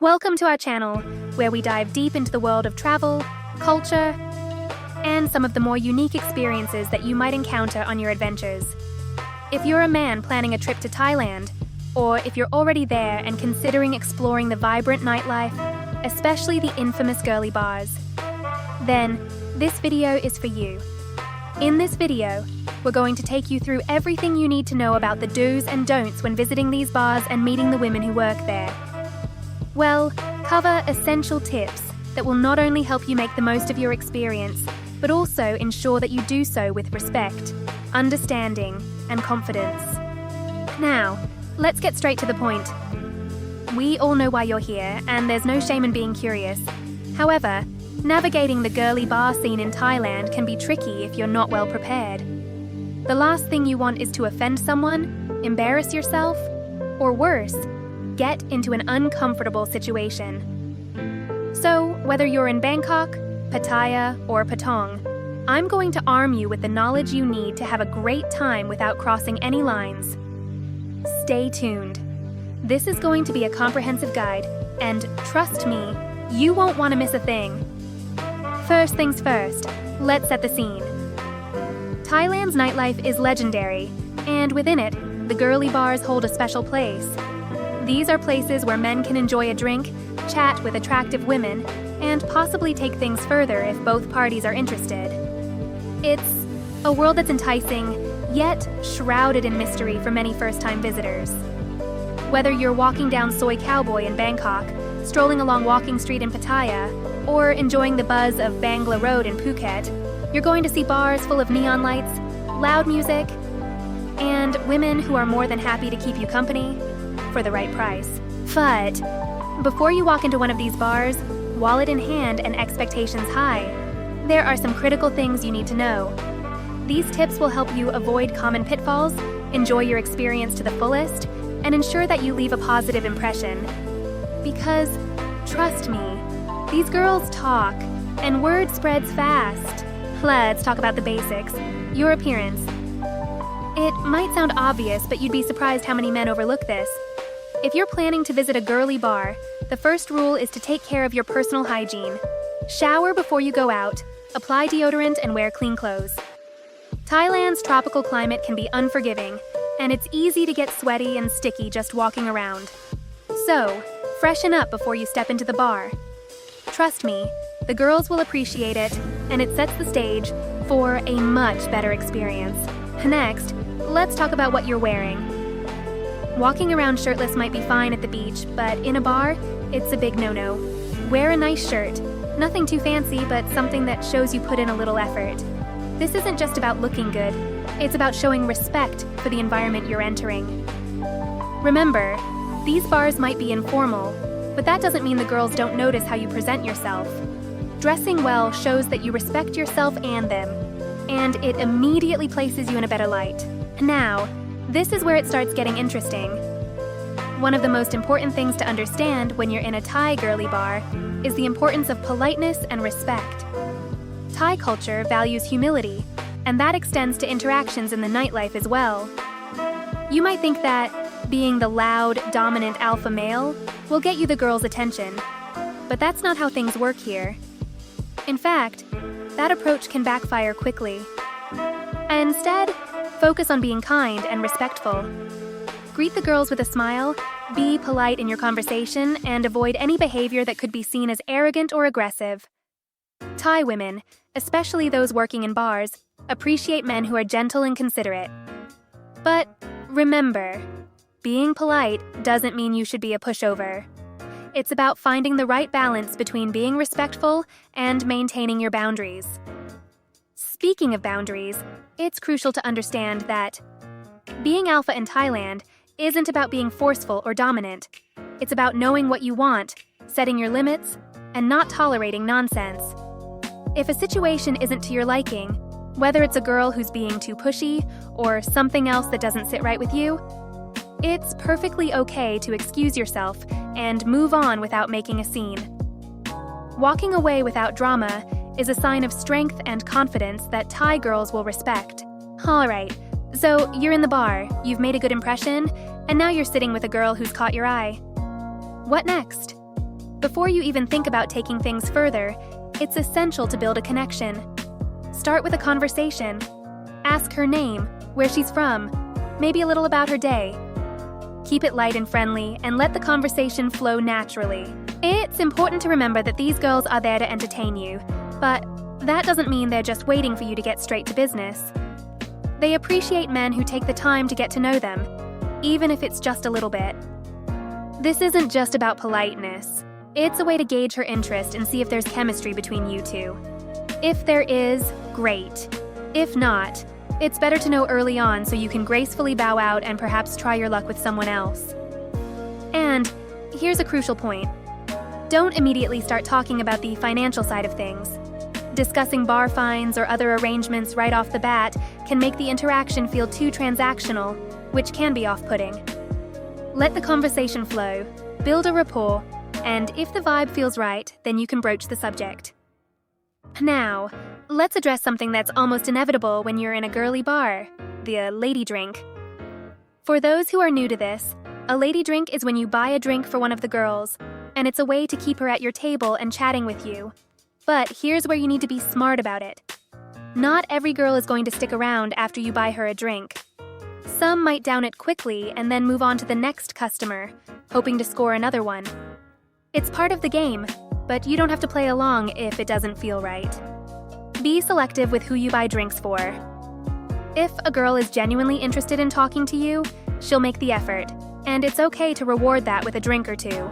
Welcome to our channel, where we dive deep into the world of travel, culture, and some of the more unique experiences that you might encounter on your adventures. If you're a man planning a trip to Thailand, or if you're already there and considering exploring the vibrant nightlife, especially the infamous girly bars, then this video is for you. In this video, we're going to take you through everything you need to know about the do's and don'ts when visiting these bars and meeting the women who work there. We'll cover essential tips that will not only help you make the most of your experience, but also ensure that you do so with respect, understanding, and confidence. Now, let's get straight to the point. We all know why you're here, and there's no shame in being curious. However, navigating the girly bar scene in Thailand can be tricky if you're not well prepared. The last thing you want is to offend someone, embarrass yourself, or worse, get into an uncomfortable situation. So, whether you're in Bangkok, Pattaya, or Patong, I'm going to arm you with the knowledge you need to have a great time without crossing any lines. Stay tuned. This is going to be a comprehensive guide, and trust me, you won't want to miss a thing. First things first, let's set the scene. Thailand's nightlife is legendary, and within it, the girly bars hold a special place. These are places where men can enjoy a drink, chat with attractive women, and possibly take things further if both parties are interested. It's a world that's enticing, yet shrouded in mystery for many first-time visitors. Whether you're walking down Soy Cowboy in Bangkok, strolling along Walking Street in Pattaya, or enjoying the buzz of Bangla Road in Phuket, you're going to see bars full of neon lights, loud music, and women who are more than happy to keep you company for the right price. But before you walk into one of these bars, wallet in hand and expectations high, there are some critical things you need to know. These tips will help you avoid common pitfalls, enjoy your experience to the fullest, and ensure that you leave a positive impression. Because, trust me, these girls talk, and word spreads fast. Let's talk about the basics. Your appearance. It might sound obvious, but you'd be surprised how many men overlook this. If you're planning to visit a girly bar, the first rule is to take care of your personal hygiene. Shower before you go out, apply deodorant, and wear clean clothes. Thailand's tropical climate can be unforgiving, and it's easy to get sweaty and sticky just walking around. So, freshen up before you step into the bar. Trust me, the girls will appreciate it, and it sets the stage for a much better experience. Next, let's talk about what you're wearing. Walking around shirtless might be fine at the beach, but in a bar, it's a big no-no. Wear a nice shirt. Nothing too fancy, but something that shows you put in a little effort. This isn't just about looking good, it's about showing respect for the environment you're entering. Remember, these bars might be informal, but that doesn't mean the girls don't notice how you present yourself. Dressing well shows that you respect yourself and them, and it immediately places you in a better light. Now, this is where it starts getting interesting. One of the most important things to understand when you're in a Thai girly bar is the importance of politeness and respect. Thai culture values humility, and that extends to interactions in the nightlife as well. You might think that being the loud, dominant alpha male will get you the girls' attention, but that's not how things work here. In fact, that approach can backfire quickly. Instead, focus on being kind and respectful. Greet the girls with a smile, be polite in your conversation, and avoid any behavior that could be seen as arrogant or aggressive. Thai women, especially those working in bars, appreciate men who are gentle and considerate. But remember, being polite doesn't mean you should be a pushover. It's about finding the right balance between being respectful and maintaining your boundaries. Speaking of boundaries, it's crucial to understand that being alpha in Thailand isn't about being forceful or dominant. It's about knowing what you want, setting your limits, and not tolerating nonsense. If a situation isn't to your liking, whether it's a girl who's being too pushy or something else that doesn't sit right with you, it's perfectly okay to excuse yourself and move on without making a scene. Walking away without drama is a sign of strength and confidence that Thai girls will respect. Alright, so you're in the bar, you've made a good impression, and now you're sitting with a girl who's caught your eye. What next? Before you even think about taking things further, it's essential to build a connection. Start with a conversation. Ask her name, where she's from, maybe a little about her day. Keep it light and friendly, and let the conversation flow naturally. It's important to remember that these girls are there to entertain you, but that doesn't mean they're just waiting for you to get straight to business. They appreciate men who take the time to get to know them, even if it's just a little bit. This isn't just about politeness. It's a way to gauge her interest and see if there's chemistry between you two. If there is, great. If not, it's better to know early on so you can gracefully bow out and perhaps try your luck with someone else. And here's a crucial point. Don't immediately start talking about the financial side of things. Discussing bar fines or other arrangements right off the bat can make the interaction feel too transactional, which can be off-putting. Let the conversation flow, build a rapport, and if the vibe feels right, then you can broach the subject. Now, let's address something that's almost inevitable when you're in a girly bar, the lady drink. For those who are new to this, a lady drink is when you buy a drink for one of the girls, and it's a way to keep her at your table and chatting with you. But here's where you need to be smart about it. Not every girl is going to stick around after you buy her a drink. Some might down it quickly and then move on to the next customer, hoping to score another one. It's part of the game, but you don't have to play along if it doesn't feel right. Be selective with who you buy drinks for. If a girl is genuinely interested in talking to you, she'll make the effort, and it's okay to reward that with a drink or two.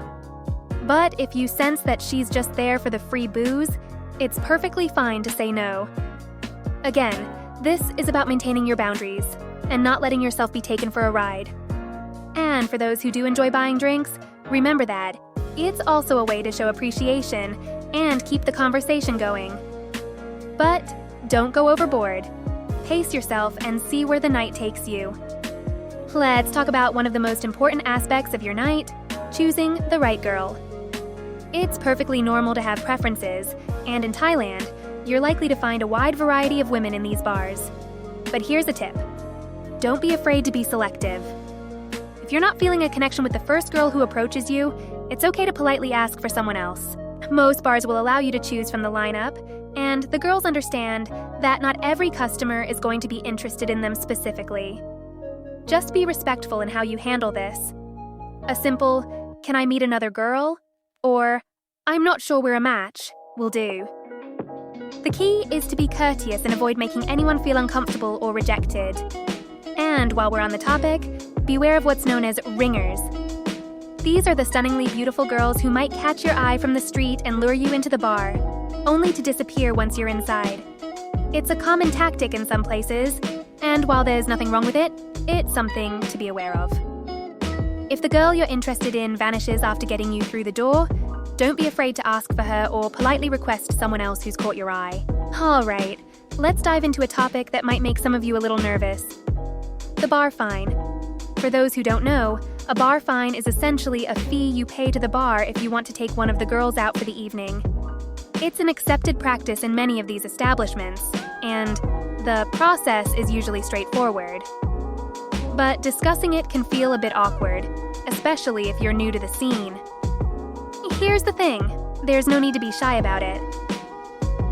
But if you sense that she's just there for the free booze, it's perfectly fine to say no. Again, this is about maintaining your boundaries and not letting yourself be taken for a ride. And for those who do enjoy buying drinks, remember that it's also a way to show appreciation and keep the conversation going. But don't go overboard. Pace yourself and see where the night takes you. Let's talk about one of the most important aspects of your night, choosing the right girl. It's perfectly normal to have preferences, and in Thailand, you're likely to find a wide variety of women in these bars. But here's a tip. Don't be afraid to be selective. If you're not feeling a connection with the first girl who approaches you, it's okay to politely ask for someone else. Most bars will allow you to choose from the lineup, and the girls understand that not every customer is going to be interested in them specifically. Just be respectful in how you handle this. A simple, "Can I meet another girl?" or "I'm not sure we're a match," will do. The key is to be courteous and avoid making anyone feel uncomfortable or rejected. And while we're on the topic, beware of what's known as ringers. These are the stunningly beautiful girls who might catch your eye from the street and lure you into the bar, only to disappear once you're inside. It's a common tactic in some places, and while there's nothing wrong with it, it's something to be aware of. If the girl you're interested in vanishes after getting you through the door, don't be afraid to ask for her or politely request someone else who's caught your eye. Alright, let's dive into a topic that might make some of you a little nervous. The bar fine. For those who don't know, a bar fine is essentially a fee you pay to the bar if you want to take one of the girls out for the evening. It's an accepted practice in many of these establishments, and the process is usually straightforward. But discussing it can feel a bit awkward, especially if you're new to the scene. Here's the thing, there's no need to be shy about it.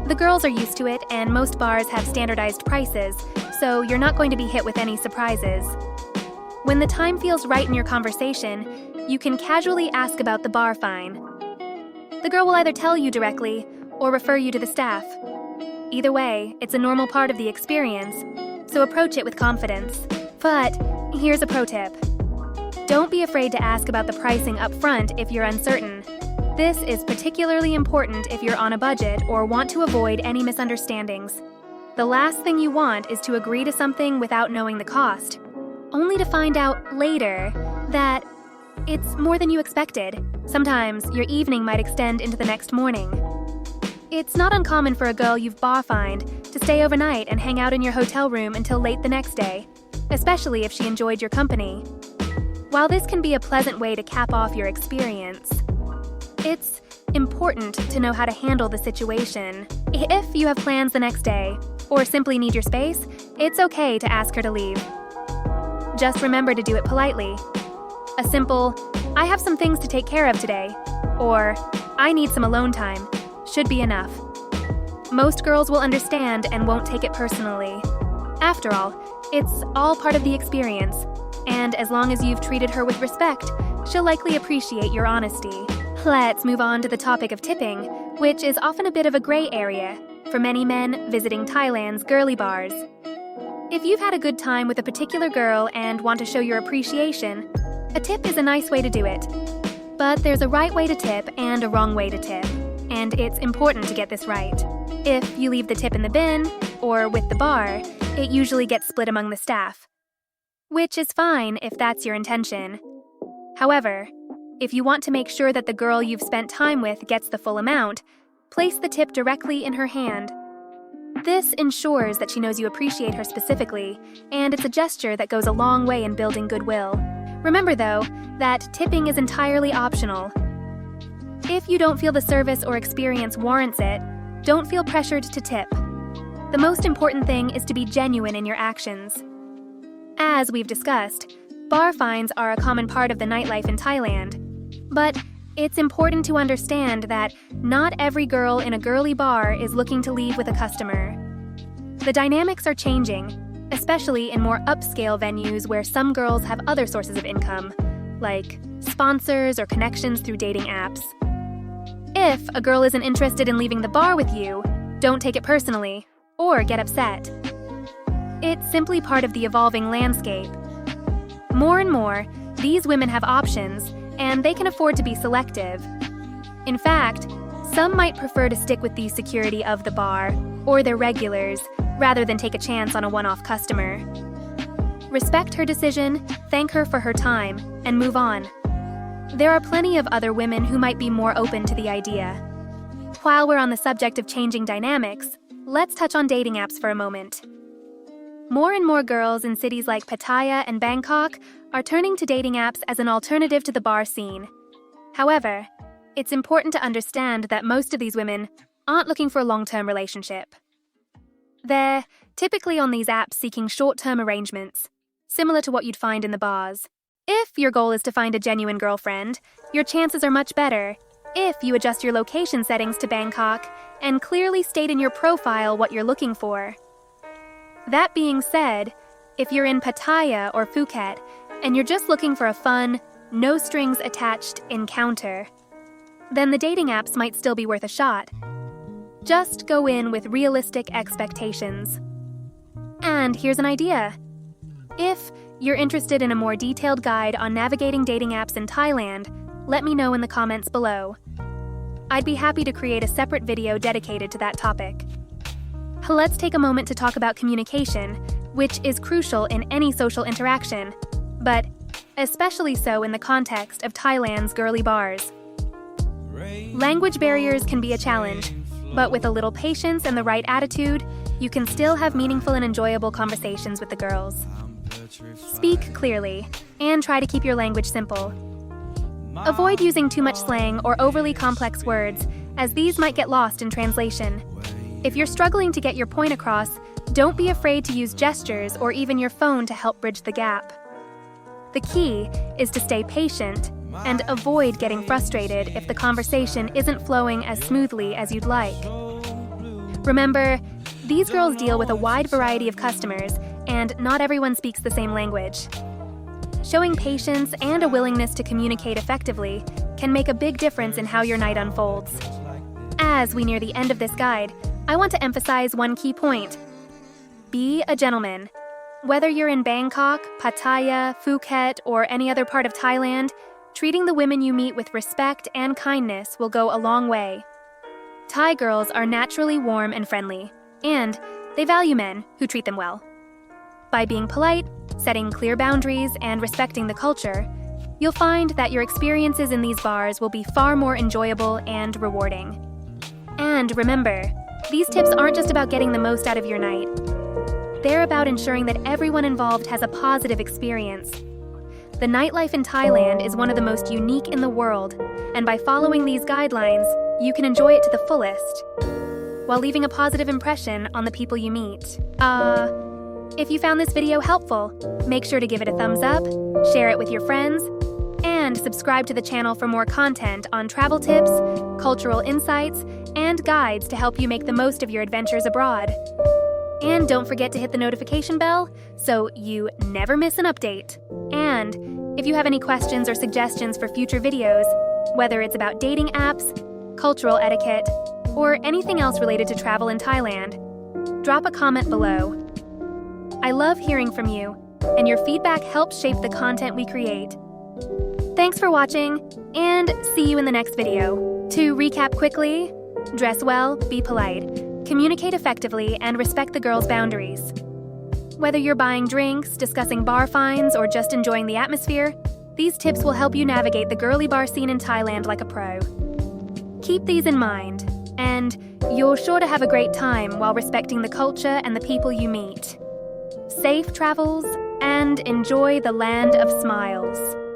The girls are used to it, and most bars have standardized prices, so you're not going to be hit with any surprises. When the time feels right in your conversation, you can casually ask about the bar fine. The girl will either tell you directly or refer you to the staff. Either way, it's a normal part of the experience, so approach it with confidence. But here's a pro tip. Don't be afraid to ask about the pricing up front if you're uncertain. This is particularly important if you're on a budget or want to avoid any misunderstandings. The last thing you want is to agree to something without knowing the cost, only to find out later that it's more than you expected. Sometimes your evening might extend into the next morning. It's not uncommon for a girl you've bar fined to stay overnight and hang out in your hotel room until late the next day, especially if she enjoyed your company. While this can be a pleasant way to cap off your experience, it's important to know how to handle the situation. If you have plans the next day, or simply need your space, it's okay to ask her to leave. Just remember to do it politely. A simple, "I have some things to take care of today," or "I need some alone time" should be enough. Most girls will understand and won't take it personally. After all, it's all part of the experience, and as long as you've treated her with respect, she'll likely appreciate your honesty. Let's move on to the topic of tipping, which is often a bit of a gray area for many men visiting Thailand's girly bars. If you've had a good time with a particular girl and want to show your appreciation, a tip is a nice way to do it. But there's a right way to tip and a wrong way to tip, and it's important to get this right. If you leave the tip in the bin, or with the bar, it usually gets split among the staff, which is fine if that's your intention. However, if you want to make sure that the girl you've spent time with gets the full amount, place the tip directly in her hand. This ensures that she knows you appreciate her specifically, and it's a gesture that goes a long way in building goodwill. Remember, though, that tipping is entirely optional. If you don't feel the service or experience warrants it, don't feel pressured to tip. The most important thing is to be genuine in your actions. As we've discussed, bar fines are a common part of the nightlife in Thailand. But it's important to understand that not every girl in a girly bar is looking to leave with a customer. The dynamics are changing, especially in more upscale venues where some girls have other sources of income, like sponsors or connections through dating apps. If a girl isn't interested in leaving the bar with you, don't take it personally or get upset. It's simply part of the evolving landscape. More and more, these women have options, and they can afford to be selective. In fact, some might prefer to stick with the security of the bar or their regulars rather than take a chance on a one-off customer. Respect her decision, thank her for her time, and move on. There are plenty of other women who might be more open to the idea. While we're on the subject of changing dynamics, let's touch on dating apps for a moment. More and more girls in cities like Pattaya and Bangkok are turning to dating apps as an alternative to the bar scene. However, it's important to understand that most of these women aren't looking for a long-term relationship. They're typically on these apps seeking short-term arrangements, similar to what you'd find in the bars. If your goal is to find a genuine girlfriend, your chances are much better if you adjust your location settings to Bangkok and clearly state in your profile what you're looking for. That being said, if you're in Pattaya or Phuket and you're just looking for a fun, no-strings-attached encounter, then the dating apps might still be worth a shot. Just go in with realistic expectations. And here's an idea. If you're interested in a more detailed guide on navigating dating apps in Thailand, let me know in the comments below. I'd be happy to create a separate video dedicated to that topic. Let's take a moment to talk about communication, which is crucial in any social interaction, but especially so in the context of Thailand's girly bars. Language barriers can be a challenge, but with a little patience and the right attitude, you can still have meaningful and enjoyable conversations with the girls. Speak clearly, and try to keep your language simple. Avoid using too much slang or overly complex words, as these might get lost in translation. If you're struggling to get your point across, don't be afraid to use gestures or even your phone to help bridge the gap. The key is to stay patient and avoid getting frustrated if the conversation isn't flowing as smoothly as you'd like. Remember, these girls deal with a wide variety of customers, and not everyone speaks the same language. Showing patience and a willingness to communicate effectively can make a big difference in how your night unfolds. As we near the end of this guide, I want to emphasize one key point. Be a gentleman. Whether you're in Bangkok, Pattaya, Phuket, or any other part of Thailand, treating the women you meet with respect and kindness will go a long way. Thai girls are naturally warm and friendly, and they value men who treat them well. By being polite, setting clear boundaries, and respecting the culture, you'll find that your experiences in these bars will be far more enjoyable and rewarding. And remember, these tips aren't just about getting the most out of your night. They're about ensuring that everyone involved has a positive experience. The nightlife in Thailand is one of the most unique in the world, and by following these guidelines, you can enjoy it to the fullest, while leaving a positive impression on the people you meet. If you found this video helpful, make sure to give it a thumbs up, share it with your friends, and and subscribe to the channel for more content on travel tips, cultural insights, and guides to help you make the most of your adventures abroad. And don't forget to hit the notification bell so you never miss an update. And if you have any questions or suggestions for future videos, whether it's about dating apps, cultural etiquette, or anything else related to travel in Thailand, drop a comment below. I love hearing from you, and your feedback helps shape the content we create. Thanks for watching, and see you in the next video. To recap quickly, dress well, be polite, communicate effectively, and respect the girls' boundaries. Whether you're buying drinks, discussing bar fines, or just enjoying the atmosphere, these tips will help you navigate the girly bar scene in Thailand like a pro. Keep these in mind, and you're sure to have a great time while respecting the culture and the people you meet. Safe travels, and enjoy the land of smiles.